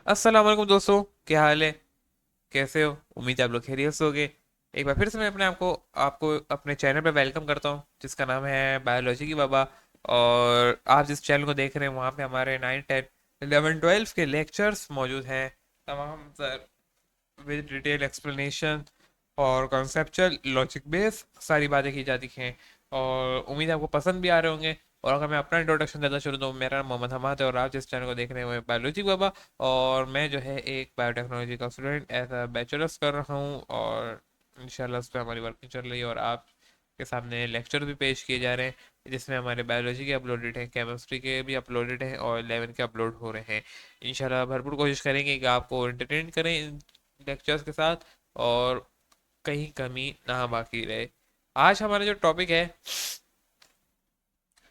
अस्सलाम वालेकुम दोस्तों। क्या हाल है? कैसे हो? उम्मीद है आप लोग खैरियत से होगे। एक बार फिर से मैं अपने आपको आपको अपने चैनल पे वेलकम करता हूँ, जिसका नाम है बायोलॉजी की बाबा। और आप जिस चैनल को देख रहे हैं वहाँ पे हमारे 9, 10, 11, 12 के लेक्चर्स मौजूद हैं, तमाम सर, विद डिटेल एक्सप्लेनेशन और कॉन्सेप्चुअल लॉजिक बेस सारी बातें की जाती हैं। और उम्मीद है आपको पसंद भी आ रहे होंगे। और अगर मैं अपना इंट्रोडक्शन देना शुरू तो मेरा नाम मोहम्मद हमाद है और आप जिस चैनल को देख रहे हैं वो है बायोलॉजी बाबा। और मैं जो है एक बायोटेक्नोलॉजी का स्टूडेंट ऐसा बैचलर्स कर रहा हूँ, और इंशाल्लाह उस पर हमारी वर्किंग चल रही है। और आप के सामने लेक्चर भी पेश किए जा रहे हैं, जिसमें हमारे बायोलॉजी के अपलोडेड हैं, केमिस्ट्री के भी अपलोडेड हैं और 11 के अपलोड हो रहे हैं। इंशाल्लाह भरपूर कोशिश करेंगे कि आपको एंटरटेन करें इन लेक्चर्स के साथ, और कहीं कमी ना बाकी रहे। आज हमारा जो टॉपिक है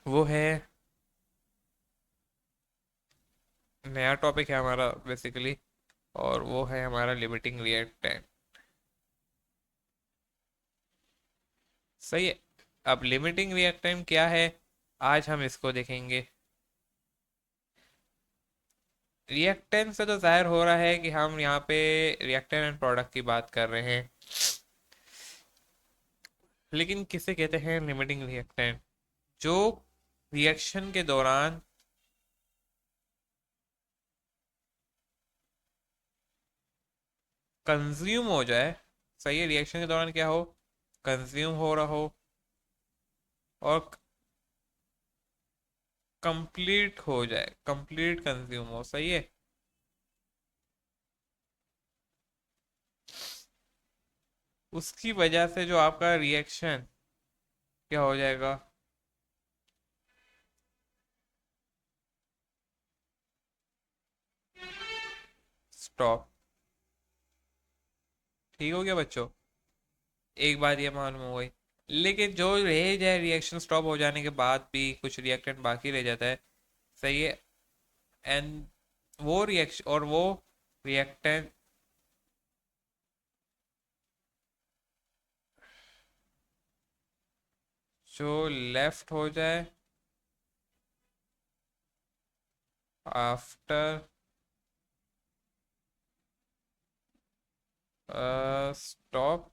वो है, नया टॉपिक है हमारा बेसिकली, और वो है हमारा लिमिटिंग रिएक्टेंट। सही है। अब लिमिटिंग रिएक्टेंट क्या है, आज हम इसको देखेंगे। रिएक्टेंट से तो जाहिर हो रहा है कि हम यहाँ पे रिएक्टेंट एंड प्रोडक्ट की बात कर रहे हैं, लेकिन किसे कहते हैं लिमिटिंग रिएक्टेंट? जो रिएक्शन के दौरान कंज्यूम हो जाए। सही है, रिएक्शन के दौरान क्या हो, कंज्यूम हो रहा हो और कंप्लीट हो जाए, कंप्लीट कंज्यूम हो। सही है। उसकी वजह से जो आपका रिएक्शन क्या हो जाएगा, स्टॉप। ठीक हो गया बच्चों? एक बात ये मालूम हो गई। लेकिन जो रह जाए, रिएक्शन स्टॉप हो जाने के बाद भी कुछ रिएक्टेंट बाकी रह जाता है। सही है। एंड वो रिएक्शन और वो रिएक्टेंट जो लेफ्ट हो जाए आफ्टर स्टॉप,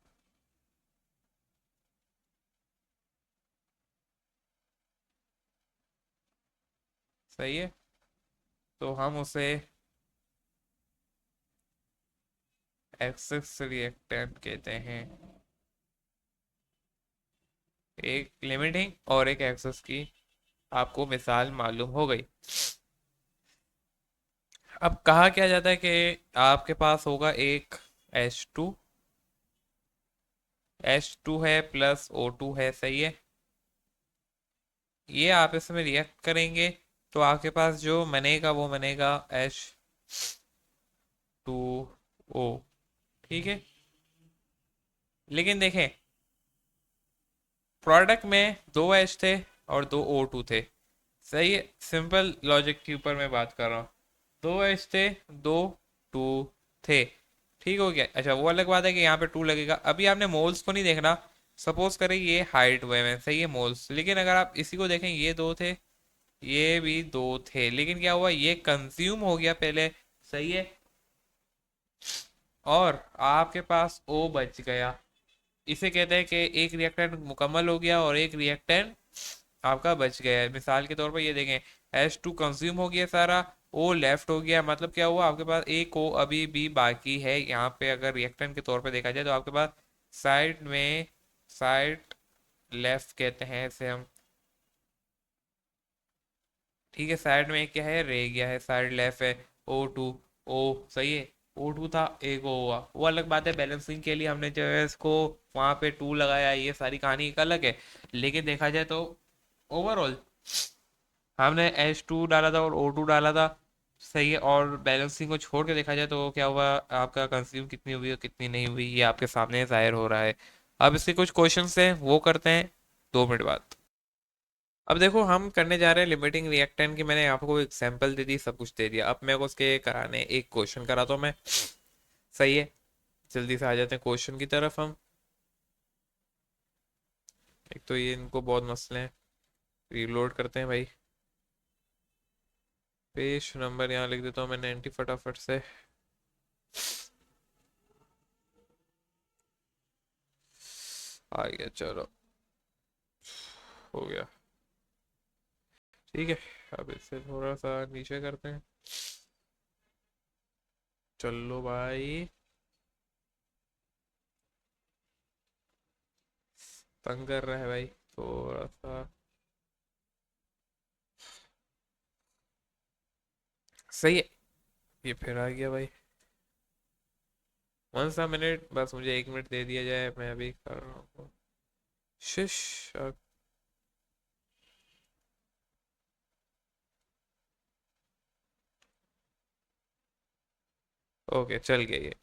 सही है, तो हम उसे एक्सेस रिएक्टेंट कहते हैं। एक लिमिटिंग और एक एक्सेस की आपको मिसाल मालूम हो गई। अब कहा क्या जाता है कि आपके पास होगा एक H2, H2 है प्लस O2 है। सही है। ये आप इसमें रिएक्ट करेंगे तो आपके पास जो बनेगा वो बनेगा H2O। ठीक है। लेकिन देखें, प्रोडक्ट में दो H थे और दो O2 थे। सही है, सिंपल लॉजिक के ऊपर मैं बात कर रहा हूँ। दो H थे, दो टू थे। ठीक हो गया। अच्छा, वो अलग बात है कि यहाँ पे टू लगेगा। अभी आपने मोल्स को नहीं देखना। सपोज करें ये हाइट हुए में, सही है, मोल्स। लेकिन अगर आप इसी को देखें, ये दो थे, ये भी दो थे, लेकिन क्या हुआ, ये कंज्यूम हो गया पहले। सही है। और आपके पास O बच गया। इसे कहते हैं कि एक रिएक्टेंट मुकम्मल हो गया और एक रिएक्टेंट आपका बच गया है। मिसाल के तौर पर ये देखें, H2 कंज्यूम हो गया सारा, O लेफ्ट हो गया। मतलब क्या हुआ, आपके पास एक O अभी भी बाकी है यहाँ पे। अगर रिएक्टेंट के तौर पे देखा जाए तो आपके पास साइड में, साइड लेफ्ट कहते हैं इसे हम। ठीक है, साइड में क्या है, रह गया है, साइड लेफ्ट है। O2, O, सही है। O2 था, एक O हुआ। वो अलग बात है, बैलेंसिंग के लिए हमने जो है इसको वहां पे टू लगाया, ये सारी कहानी एक अलग है। लेकिन देखा जाए तो ओवरऑल हमने H2 डाला था और O2 डाला था। सही है। और बैलेंसिंग को छोड़ के देखा जाए तो क्या हुआ, आपका कंज्यूम कितनी हुई और कितनी नहीं हुई ये आपके सामने जाहिर हो रहा है। अब इसके कुछ क्वेश्चंस हैं, वो करते हैं 2 मिनट बाद। अब देखो, हम करने जा रहे हैं लिमिटिंग रिएक्टेंट की। मैंने आपको एग्जांपल दे दी, सब कुछ दे दिया। अब मैं को उसके कराने एक क्वेश्चन कराता हूँ मैं। सही है। जल्दी से आ जाते हैं क्वेश्चन की तरफ हम। एक तो ये इनको बहुत मसले हैं, रीलोड करते हैं भाई, पेज नंबर यहाँ लिख देता हूँ मैं 90 फटाफट से। आ गया, चलो हो गया। ठीक है, अब इसे थोड़ा सा नीचे करते हैं। चलो भाई, तंग कर रहा है भाई थोड़ा सा। सही है, ये फिर आ गया भाई। 1 मिनट, बस मुझे 1 मिनट दे दिया जाए, मैं अभी कर रहा हूँ। शिश। ओके, चल गया ये।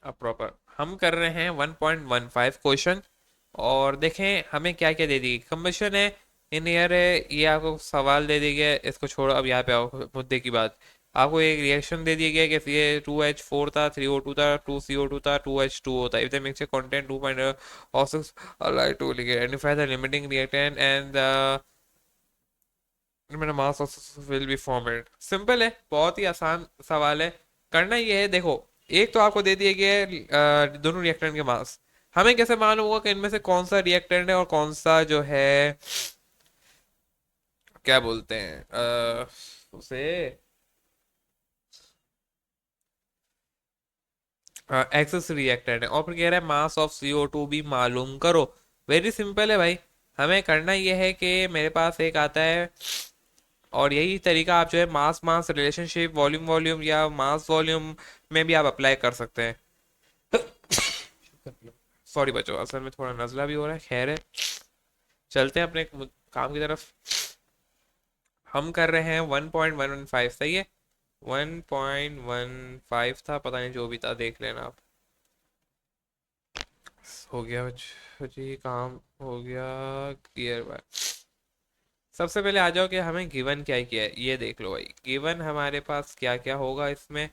अब प्रॉपर हम कर रहे हैं 1.15 क्वेश्चन। और देखें हमें क्या क्या दे दी। कंबशन है, इन ईयर है, ये आपको सवाल दे दिया गया है, इसको छोड़ो, अब यहाँ पे आओ मुद्दे की बात। आपको एक रिएक्शन दे दिया गया है कि ये 2H4 था, 3O2 था, 2CO2 था, 2H2O था। If the mixture content 2.06 light to identify the limiting reactant and the mass of will be formed. Simple है, बहुत ही आसान सवाल है। करना ये है, देखो एक तो आपको दे दिए गए दोनों रिएक्टेंट के मास। हमें कैसे मालूम होगा कि इनमें से कौन सा रिएक्टेंट है और कौन सा जो है क्या बोलते हैं उसे एक्सेस रिएक्टेंट है। और फिर कह रहा है मास ऑफ CO2 भी मालूम करो। वेरी सिंपल है भाई। हमें करना यह है कि मेरे पास एक आता है, और यही तरीका आप जो है मास मास रिलेशनशिप, वॉल्यूम वॉल्यूम या मास वॉल्यूम में भी आप अप्लाई कर सकते हैं। सॉरी बच्चों, असल में थोड़ा नजला भी हो रहा है, खैर है। चलते हैं अपने काम की तरफ। हम कर रहे हैं 1.115, सही है। 1.15 था, पता नहीं जो भी था, देख लेना आप। हो गया बच्चों जी, काम हो गया क्लियर बाय। सबसे पहले आ जाओ कि हमें गिवन क्या किया है, ये देख लो भाई। गिवन हमारे पास क्या क्या होगा इसमें,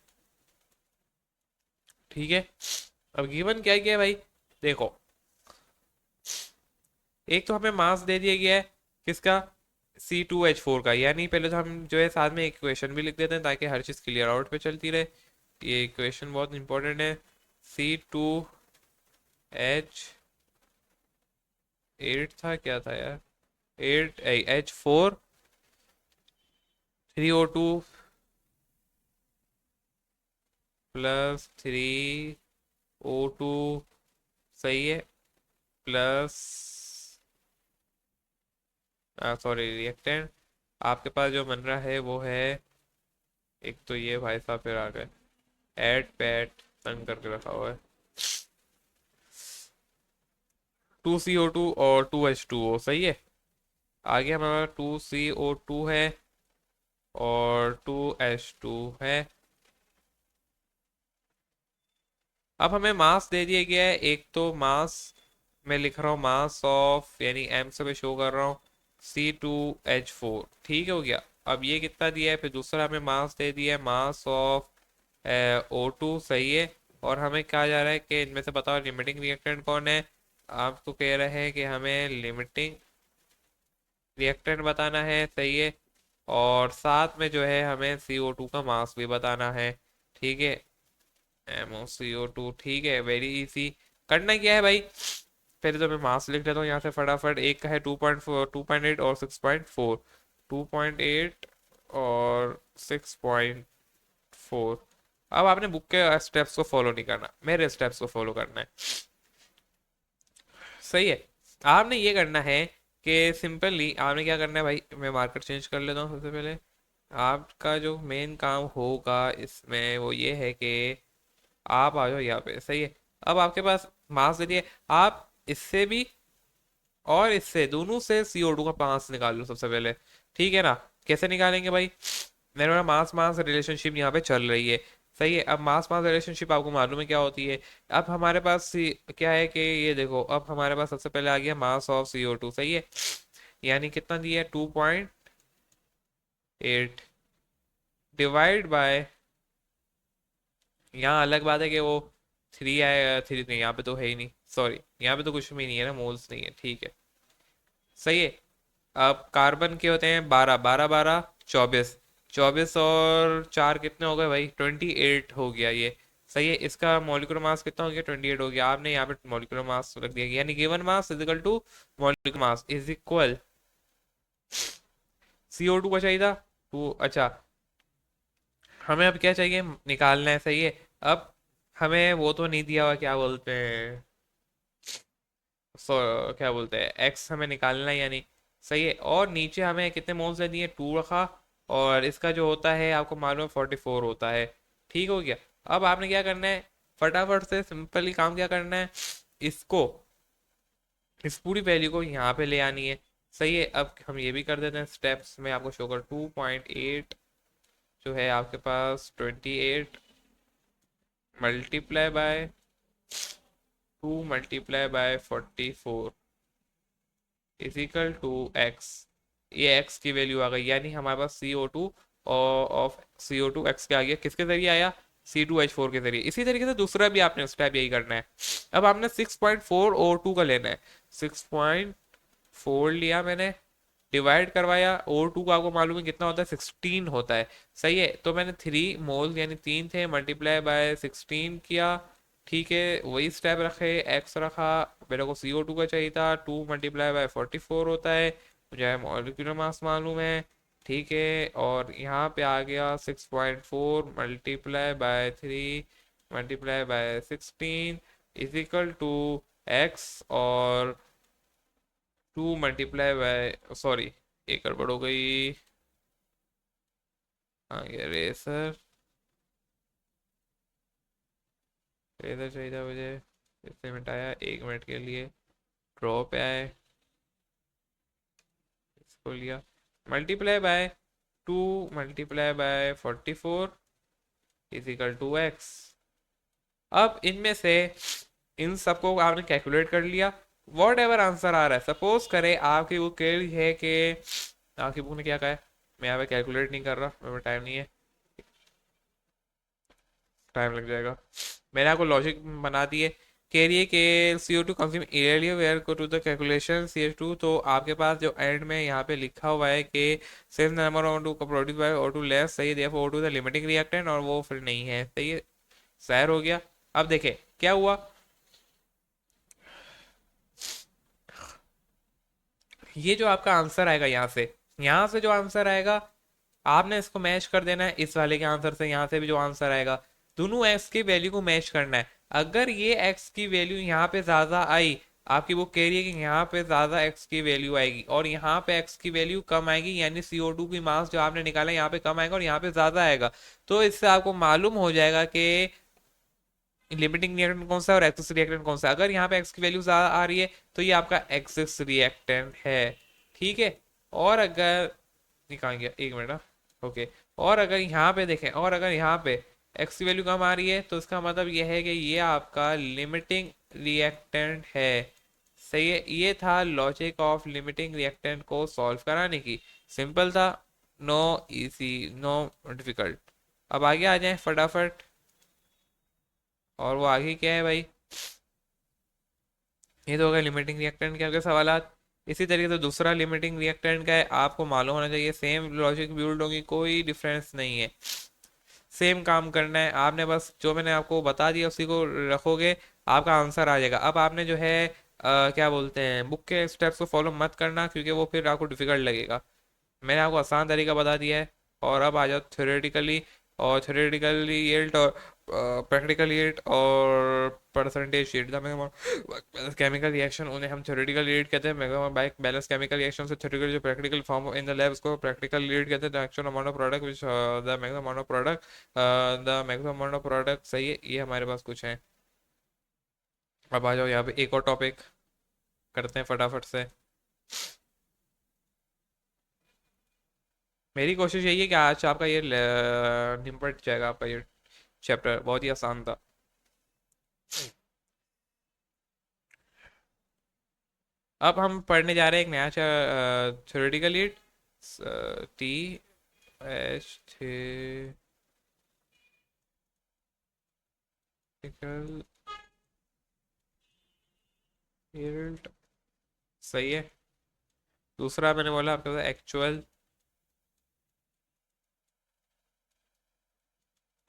ठीक है। अब गिवन क्या किया है भाई, देखो एक तो हमें मास दे दिया गया है, किसका, C2H4 का। यानी पहले तो हम जो है साथ में एक इक्वेशन भी लिख देते हैं ताकि हर चीज़ क्लियर आउट पे चलती रहे। ये इक्वेशन बहुत इंपॉर्टेंट है। C2H8 था, क्या था यार, 8H4 3O2 प्लस 3O2, सही है, प्लस सॉरी रिएक्टेंट आपके पास जो बन रहा है वो है, एक तो ये भाई साहब फिर आ गए, एड पैट तंग करके रखा हुआ है। 2CO2 और 2H2O, सही है। आगे हमारा 2CO2 है और 2H2 है। अब हमें मास दे दिया गया है, एक तो मास मैं लिख रहा हूँ मास ऑफ, यानी एम से मैं शो कर रहा हूँ, C2H4, ठीक हो गया। अब ये कितना दिया है, फिर दूसरा हमें मास दे दिया है, मास ऑफ O2, सही है। और हमें कहा जा रहा है कि इनमें से बताओ लिमिटिंग रिएक्टेंट कौन है। आपको कह रहे हैं कि हमें लिमिटिंग रिएक्टेंट बताना है, सही है। और साथ में जो है हमें CO2 का मास भी बताना है, ठीक है। MoCO2, ठीक है, वेरी इजी। करना क्या है भाई, पहले तो मैं मास लिख लेता हूँ यहाँ से फटाफट। एक का है 2.4, 2.8 और 6.4, 2.8 और 6.4। अब आपने बुक के स्टेप्स को फॉलो नहीं करना, मेरे स्टेप्स को फॉलो करना है, सही है। आपने ये करना है कि सिंपली आपने क्या करना है भाई, मैं मार्कर चेंज कर लेता हूँ सबसे पहले। आपका जो मेन काम होगा इसमें वो ये है कि आप आ जाओ यहाँ पे, सही है। अब आपके पास मास दे दिए, आप इससे भी और इससे दोनों से CO2 का मास निकाल लो सबसे पहले, ठीक है ना। कैसे निकालेंगे भाई, मेरा मास मास रिलेशनशिप यहाँ पे चल रही है, सही है। अब मास मास रिलेशनशिप आपको मालूम है क्या होती है। अब हमारे पास क्या है कि ये देखो, अब हमारे पास सबसे पहले आ गया मास ऑफ CO2, सही है। यानी कितना दिया है, 2.8 डिवाइड बाय, यहाँ अलग बात है कि वो 3 आए, 3 नहीं, यहाँ पे तो है ही नहीं, सॉरी यहाँ पे तो कुछ भी नहीं है ना, मोल्स नहीं है, ठीक है, सही है। अब कार्बन के होते हैं 12, 12 12 24, 24 और 4 कितने हो गए भाई, 28 हो गया ये। सही है, इसका मॉलिक्यूलर मास कितना हो गया, 28 हो गया। आपने यहाँ पे मॉलिक्यूलर मास रख दिया, यानी given mass is equal to molecular mass is equal, CO2 का चाहिए था टू, अच्छा हमें अब क्या चाहिए, निकालना है। सही है, अब हमें वो तो नहीं दिया हुआ, क्या बोलते हैं, सो क्या बोलते हैं, एक्स हमें निकालना है यानी। सही है, और नीचे हमें कितने मोल्स दे दिए, 2 रखा, और इसका जो होता है आपको मालूम है 44 होता है। ठीक हो गया। अब आपने क्या करना है, फटाफट से सिंपली काम क्या करना है, इसको, इस पूरी वैल्यू को यहाँ पे ले आनी है। सही है, अब हम ये भी कर देते हैं स्टेप्स में, आपको शो कर 2.8 जो है आपके पास 28 multiply by 2 multiply by 44 is equal to x. ये एक्स की वैल्यू आ गई, यानी हमारे पास CO2 और ऑफ CO2 एक्स के आ गया, किसके जरिए आया, C2H4 के जरिए। इसी तरीके से दूसरा भी आपने स्टेप यही करना है। अब आपने 6.4 O2 का लेना है, 6.4 लिया मैंने, डिवाइड करवाया, O2 का आपको मालूम है कितना होता है, 16 होता है। सही है, तो मैंने 3 मोल यानी 3 थे, मल्टीप्लाई बाय 16 किया। ठीक है, वही स्टेप रखे, एक्स रखा, मेरे को CO2 का चाहिए था, 2 मल्टीप्लाई बाय 44 होता है, मुझे मॉलिक्यूलर मास मालूम है। ठीक है, और यहाँ पे आ गया 6.4 multiply by 3 multiply by 16 is equal to x, और 2 मल्टीप्लाई बाय, सॉरी एक गड़बड़ हो गई, आ गया रेसर, रेसर चाहिए था मुझे, इससे मिटाया 1 मिनट के लिए, ड्रॉ पे आए, इसको लिया, multiply by 2 multiply by 44 is equal to x. अब इनमें से इन सबको आपने कैलकुलेट कर लिया, वॉट एवर आंसर आ रहा है, सपोज करें आपकी बुक कह रही है कि, आपकी बुक ने क्या कहा है, मैं यहाँ पे कैलकुलेट नहीं कर रहा, मेरे पास टाइम नहीं है, टाइम लग जाएगा। मैंने आपको लॉजिक बना दी है, कह रही है कि CO2 कंज्यूम इयरली वेयर को टू द कैलकुलेशन CS2, तो आपके पास जो एंड में यहाँ पे लिखा हुआ है कि same number of to produce by O2 less, सही है, therefore O2 the limiting reactant, और वो फिर नहीं है। सही है, सैर हो गया। अब देखे क्या हुआ, ये जो आपका आंसर आएगा यहाँ से जो आंसर आएगा, आपने इसको मैच कर देना है इस वाले के आंसर से, यहाँ से भी जो आंसर आएगा, दोनों एक्स की वैल्यू को मैच करना है। अगर ये एक्स की वैल्यू यहाँ पे ज्यादा आई, आपकी बुक कह रही है कि यहाँ पे ज्यादा एक्स की वैल्यू आएगी और यहाँ पे एक्स की वैल्यू कम आएगी, यानी CO2 की मास जो आपने निकाला है यहाँ पे कम आएगा और यहाँ पे ज्यादा आएगा, तो इससे आपको मालूम हो जाएगा कि लिमिटिंग रिएक्टेंट कौन सा है और एक्सेस रिएक्टेंट कौन सा है। अगर यहाँ पे एक्स की वैल्यू ज्यादा आ रही है तो ये आपका एक्सेस रिएक्टेंट है। ठीक है, और अगर निकाल गया, 1 मिनट, ओके, और अगर यहाँ पे देखें, और अगर यहाँ पे एक्स की वैल्यू कम आ रही है तो इसका मतलब यह है कि ये आपका लिमिटिंग रिएक्टेंट है। सही है, ये था लॉजिक ऑफ लिमिटिंग रिएक्टेंट को सॉल्व कराने की, सिंपल था, नो इजी, नो डिफिकल्ट। अब आगे आ जाए फटाफट, और वो आगे क्या है भाई, ये तो हो गया लिमिटिंग रिएक्टेंट के आपके सवालात। इसी तरीके से दूसरा लिमिटिंग रिएक्टेंट का है, आपको मालूम होना चाहिए, सेम लॉजिक बिल्ड होगी, कोई डिफरेंस नहीं है, सेम काम करना है आपने, बस जो मैंने आपको बता दिया उसी को रखोगे, आपका आंसर आ जाएगा। अब आपने जो है क्या बोलते हैं, बुक के स्टेप्स को फॉलो मत करना, क्योंकि वो फिर आपको डिफिकल्ट लगेगा। मैंने आपको आसान तरीका बता दिया है। और अब आ जाओ थ्योरेटिकली, और थ्योरेटिकली यील्ड और प्रैक्टिकल यील्ड और percentage sheet the chemical reaction, उन्हें हम थ्योरेटिकल यील्ड कहते हैं। Maximum bike balance chemical reaction से थ्योरेटिकल जो practical form in the lab, उसको प्रैक्टिकल यील्ड कहते हैं। The actual amount of product which the maximum amount of product, the maximum amount of product. सही है, ये हमारे पास कुछ है। अब आ जाओ यहाँ पे एक और टॉपिक करते हैं फटाफट से। मेरी कोशिश यही है कि आज आपका ये निपट जाएगा, आपका ये चैप्टर बहुत ही आसान था। अब हम पढ़ने जा रहे हैं एक नया थ्योरेटिकल ईट, TH थ्योरेटिकल ईल्ड। सही है, दूसरा मैंने बोला आपके पास एक्चुअल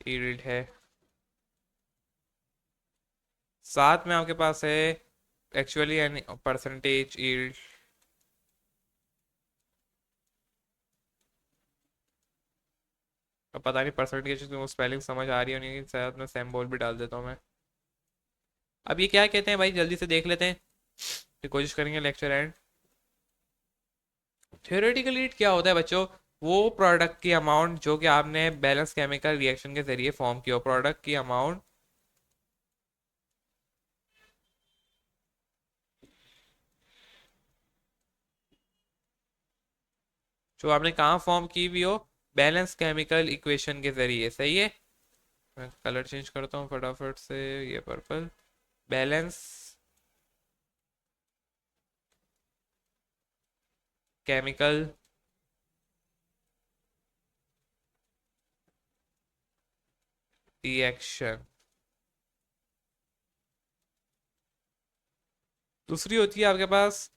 यील्ड है। साथ में आपके पास है एक्चुअली यानी परसेंटेज यील्ड। अब पता नहीं परसेंटेज तो स्पेलिंग समझ आ रही हो नहीं, शायद मैं सैम्बोल भी डाल देता हूँ मैं। अब ये क्या कहते हैं भाई, जल्दी से देख लेते हैं, फिर कोशिश करेंगे लेक्चर एंड। थ्योरेटिकल हीट क्या होता है बच्चों? वो प्रोडक्ट की अमाउंट जो कि आपने बैलेंस केमिकल रिएक्शन के जरिए फॉर्म किया, प्रोडक्ट की अमाउंट जो आपने कहाँ फॉर्म की भी हो, बैलेंस केमिकल इक्वेशन के जरिए। सही है। मैं कलर चेंज करता हूँ फटाफट से, ये पर्पल। Balance chemical reaction. दूसरी होती है आपके पास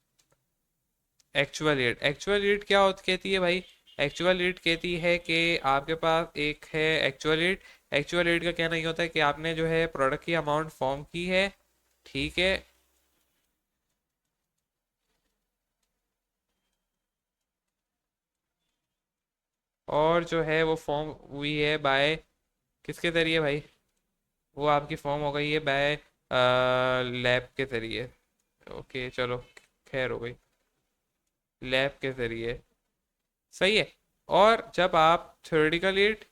एक्चुअल हीट। एक्चुअल हीट क्या होती कहती है भाई? एक्चुअल हीट कहती है कि आपके पास एक है एक्चुअल हीट। एक्चुअल हीट का कहना ये होता है कि आपने जो है प्रोडक्ट की अमाउंट फॉर्म की है, ठीक है। और जो है वो फॉर्म हुई है बाय किसके जरिए भाई? वो आपकी फॉर्म हो गई है बाय लैब के जरिए। ओके चलो, खैर हो गई, लैब के जरिए। सही है। और जब आप थ्योरेटिकल हीट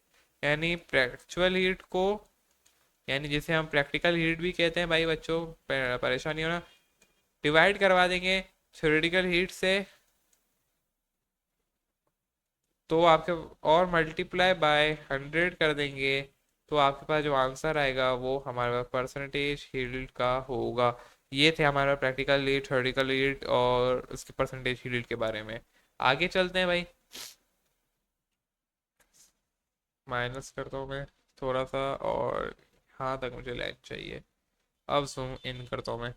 यानी प्रैक्चुअल हीट को, यानी जिसे हम प्रैक्टिकल हीट भी कहते हैं भाई बच्चों, परेशानी होना, डिवाइड करवा देंगे थ्योरेटिकल हीट से, तो आपके और मल्टीप्लाई बाय 100 कर देंगे, तो आपके पास जो आंसर आएगा वो हमारे पास परसेंटेज हील्ड का होगा। ये थे हमारा प्रैक्टिकल लीड, थ्योरेटिकल लीड और उसके परसेंटेज हील्ड के बारे में। आगे चलते हैं भाई। माइनस करता हूँ मैं थोड़ा सा, और यहाँ तक मुझे लाइन चाहिए। अब जूम इन करता हूँ मैं।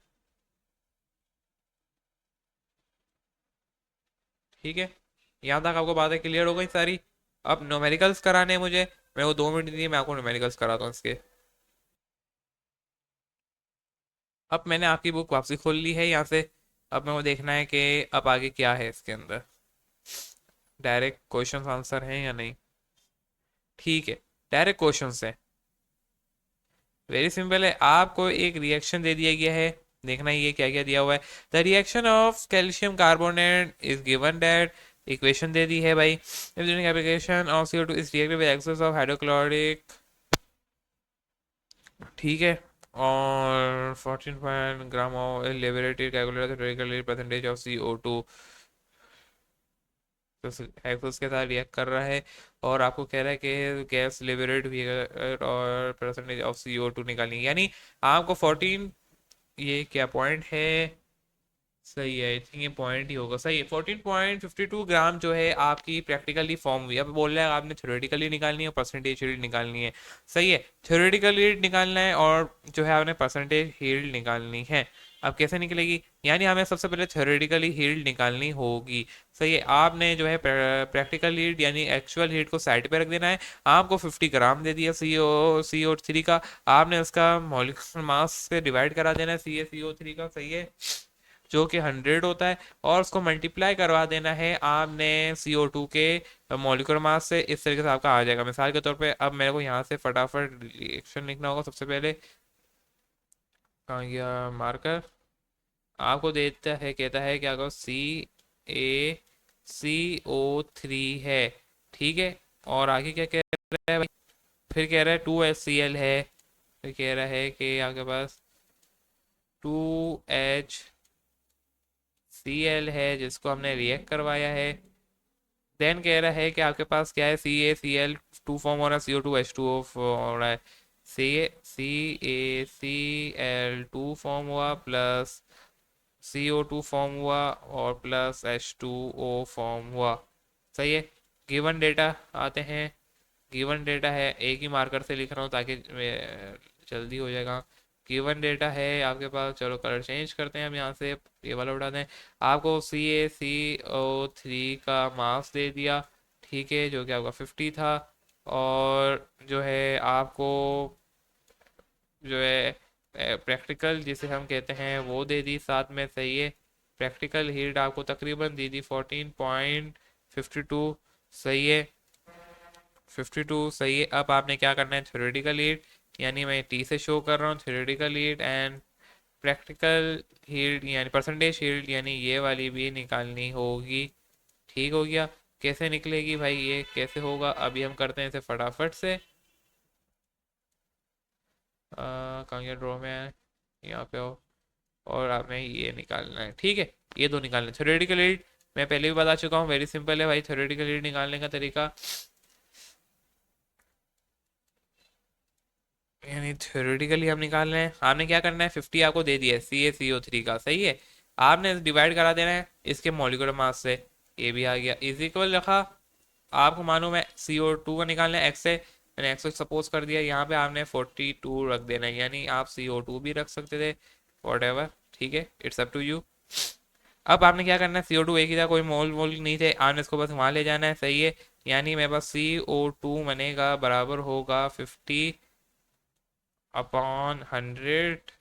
ठीक है, यहाँ तक आपको बातें क्लियर हो गई सारी। अब न्यूमेरिकल्स कराने हैं मुझे, मेरे को 2 मिनट दिए, मैं आपको न्यूमेरिकल्स कराता हूँ इसके। अब मैंने आपकी बुक वापसी खोल ली है यहाँ से। अब मेरे को देखना है कि अब आगे क्या है इसके अंदर, डायरेक्ट क्वेश्चन आंसर हैं या नहीं। ठीक है, डायरेक्ट क्वेश्चन है। वेरी सिंपल है, आपको एक रिएक्शन दे दिया गया है, देखना ये क्या क्या दिया हुआ है। The reaction of calcium carbonate is given that, equation दे दी है भाई। If during application of CO2 is reacted with excess of hydrochloric, ठीक है। और 14 gram of liberated calculated percentage of CO2 तो एक्सेस के साथ रिएक्ट कर रहा है, और आपको कह रहा है कि गैस लिबरेट हुई है और परसेंटेज ऑफ CO2 निकालनी है। यानी आपको 14, ये क्या पॉइंट है? सही है, आई थिंक ये पॉइंट ही होगा। सही है, 14.52 ग्राम जो है आपकी प्रैक्टिकली फॉर्म हुई। अब बोल रहा है आपने थ्योरेटिकली निकालनी है, परसेंटेज हील्ड निकालनी है। सही है, थ्योरेटिकल हील्ड निकालना है और जो है आपने परसेंटेज हील्ड निकालनी है। अब कैसे निकलेगी? यानी हमें सबसे पहले थ्योरेटिकली हील्ड निकालनी होगी। सही है, आपने जो है प्रैक्टिकल हीट यानी एक्चुअल हीट को साइड पे रख देना है। आपको 50 ग्राम दे दिया CO3 का, आपने उसका मॉलिक्यूलर मास से डिवाइड करा देना है CaCO3 का। सही है, जो कि 100 होता है, और उसको मल्टीप्लाई करवा देना है आपने CO2 के मॉलिक्यूलर मास से। इस तरीके से आपका आ जाएगा। मिसाल के तौर पे अब मेरे को यहाँ से फटाफट रिएक्शन लिखना होगा सबसे पहले। कहाँ गया मार्कर? आपको देता है, कहता है कि अगर CaCO3 है, ठीक है। और आगे क्या कह रहा है भाई? फिर कह रहा है 2HCl है, फिर कह रहा है कि आपके पास 2HCl है जिसको हमने रिएक्ट करवाया है। देन कह रहा है कि आपके पास क्या है, CaCl 2 फॉर्म हो रहा है, CO2H2O हो रहा है। CaCl 2 फॉर्म हुआ, प्लस CO2 फॉर्म हुआ, और प्लस H2O फॉर्म हुआ। सही है। गिवन डेटा आते हैं। गिवन डेटा है, एक ही मार्कर से लिख रहा हूँ ताकि जल्दी हो जाएगा। गिवन डेटा है आपके पास, चलो कलर चेंज करते हैं हम यहाँ से, ये वाला उठा दें। आपको CaCO3 का मास दे दिया, ठीक है, जो कि आपका 50 था। और जो है आपको जो है प्रैक्टिकल जिसे हम कहते हैं वो दे दी साथ में, सही है। प्रैक्टिकल हीट आपको तकरीबन दे दी 14.52, सही है। 52 सही है। अब आपने क्या करना है, थ्योरेटिकल हीट, यानी मैं टी से शो कर रहा हूँ theoretical heat, and practical heat यानी परसेंटेज हीट, यानी ये वाली भी निकालनी होगी। ठीक हो गया। कैसे निकलेगी भाई, ये कैसे होगा, अभी हम करते हैं इसे फटाफट से। कहाँ गया ड्रॉ में है, यहाँ पे आओ, और हमें ये निकालना है, ठीक है। ये दो निकालना है थ्योरेटिकल रीड, मैं पहले भी बता चुका हूँ, वेरी सिंपल है भाई थ्योरेटिकल रीड निकालने का तरीका। यानी थ्योरेटिकली हम निकाल रहे हैं, आपने क्या करना है, 50 आपको दे दिया है CaCO3 का, सही है। आपने डिवाइड करा देना है इसके मॉलिक्यूलर मास से, ये भी आ गया, इज इक्वल रखा। आपको मालूम है CO2 का निकालना है एक्स से, मैंने एक्स सपोज कर दिया, यहाँ पे आपने 42 रख देना है, यानी आप CO2 भी रख सकते थे, वॉट एवर, ठीक है, इट्स अप टू यू। अब आपने क्या करना है, CO2 एक ही था, कोई मोल वोल नहीं थे, आपने इसको बस वहां ले जाना है, सही है। यानी मेरे पास CO2 बनेगा बराबर होगा 50/100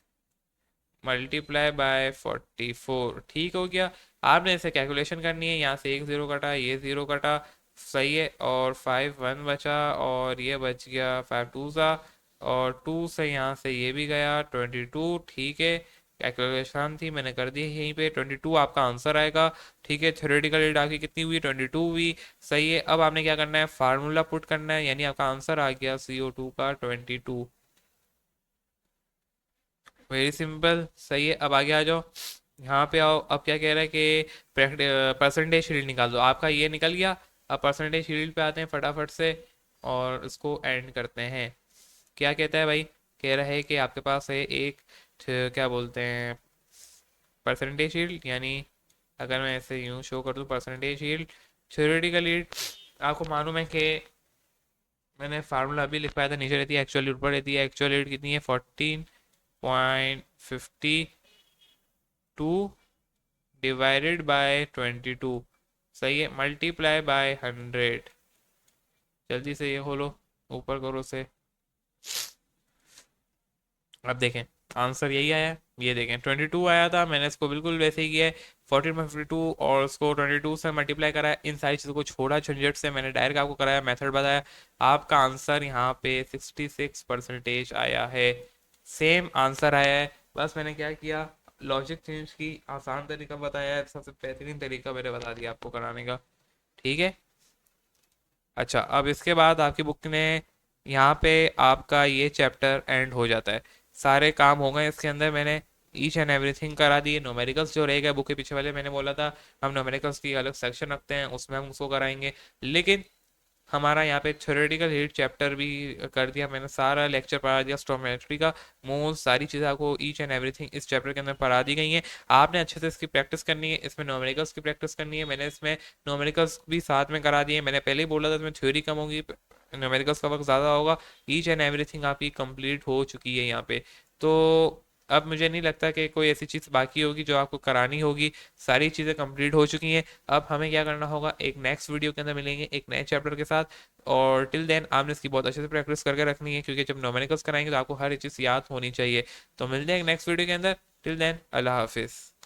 मल्टीप्लाई बाय 44, ठीक हो गया। आपने इसे कैलकुलेशन करनी है, यहाँ से एक जीरो कटा, ये जीरो कटा, सही है, और 5 1 बचा, और ये बच गया 5 2 सा, और 2 से यहाँ से ये भी गया 22, ठीक है। कैलकुलेशन थी मैंने कर दी है यहीं पे, 22 आपका आंसर आएगा, ठीक है। थ्योरेटिकल रेट आपकी कितनी हुई, 22 हुई, सही है। अब आपने क्या करना है, फार्मूला पुट करना है, यानी आपका आंसर आ गया CO2 का 22, वेरी सिंपल, सही है। अब आगे आ जाओ, यहाँ पे आओ, अब क्या कह रहा है कि परसेंटेज शील्ड निकाल दो, आपका ये निकल गया। अब परसेंटेज शील्ड पे आते हैं फटाफट से, और इसको एंड करते हैं। क्या कहता है भाई, कह रहा है कि आपके पास है एक क्या बोलते हैं परसेंटेज शील्ड, यानी अगर मैं ऐसे यूं शो कर दूं परसेंटेज शील्ड थ्योरेटिकली, आपको मालूम है कि मैंने फार्मूला अभी लिख पाया था, नीचे रहती है एक्चुअल ऊपर रहती है, एक्चुअल रेट कितनी है 14.52 डिवाइडेड बाय 22, सही है, मल्टीप्लाई बाय 100। जल्दी से ये खोलो, ऊपर करो से, अब देखें आंसर यही आया है। ये देखें 22 आया था, मैंने इसको बिल्कुल वैसे ही किया है 14/52, और उसको 22 से मल्टीप्लाई करा है, इन सारी चीज़ों को छोड़ा झंझट से, मैंने डायरेक्ट आपको कराया, मेथड बताया। आपका आंसर यहाँ पे 66% आया है, सेम आंसर आया है। बस मैंने क्या किया, लॉजिक चेंज की, आसान तरीका बताया है, सबसे बेहतरीन तरीका मैंने बता दिया आपको कराने का, ठीक है। अच्छा, अब इसके बाद आपकी बुक ने यहाँ पे आपका ये चैप्टर एंड हो जाता है, सारे काम हो गए इसके अंदर, मैंने ईच एंड एवरीथिंग करा दी। न्यूमेरिकल्स जो रह गए बुक के पीछे वाले, मैंने बोला था हम न्यूमेरिकल्स की अलग सेक्शन रखते हैं, उसमें हम उसको कराएंगे, लेकिन हमारा यहाँ पे थ्योरेटिकल हीट चैप्टर भी कर दिया, मैंने सारा लेक्चर पढ़ा दिया, स्टोमेट्री का मोल सारी चीज़ें आपको ईच एंड एवरीथिंग इस चैप्टर के अंदर पढ़ा दी गई हैं। आपने अच्छे से इसकी प्रैक्टिस करनी है, इसमें न्यूमेरिकल्स की प्रैक्टिस करनी है, मैंने इसमें न्यूमेरिकल्स भी साथ में करा दिए, मैंने पहले ही बोला था इसमें थ्योरी कम होगी, न्यूमेरिकल्स का वक्त ज़्यादा होगा। ईच एंड एवरीथिंग आपकी कंप्लीट हो चुकी है यहाँ पे, तो अब मुझे नहीं लगता कि कोई ऐसी चीज़ बाकी होगी जो आपको करानी होगी, सारी चीज़ें कंप्लीट हो चुकी हैं। अब हमें क्या करना होगा, एक नेक्स्ट वीडियो के अंदर मिलेंगे एक नए चैप्टर के साथ, और टिल देन आपने इसकी बहुत अच्छे से प्रैक्टिस करके रखनी है, क्योंकि जब न्यूमेरिकल्स कराएंगे तो आपको हर एक चीज़ याद होनी चाहिए। तो मिलते हैं एक नेक्स्ट वीडियो के अंदर, टिल देन अल्लाह हाफिज़।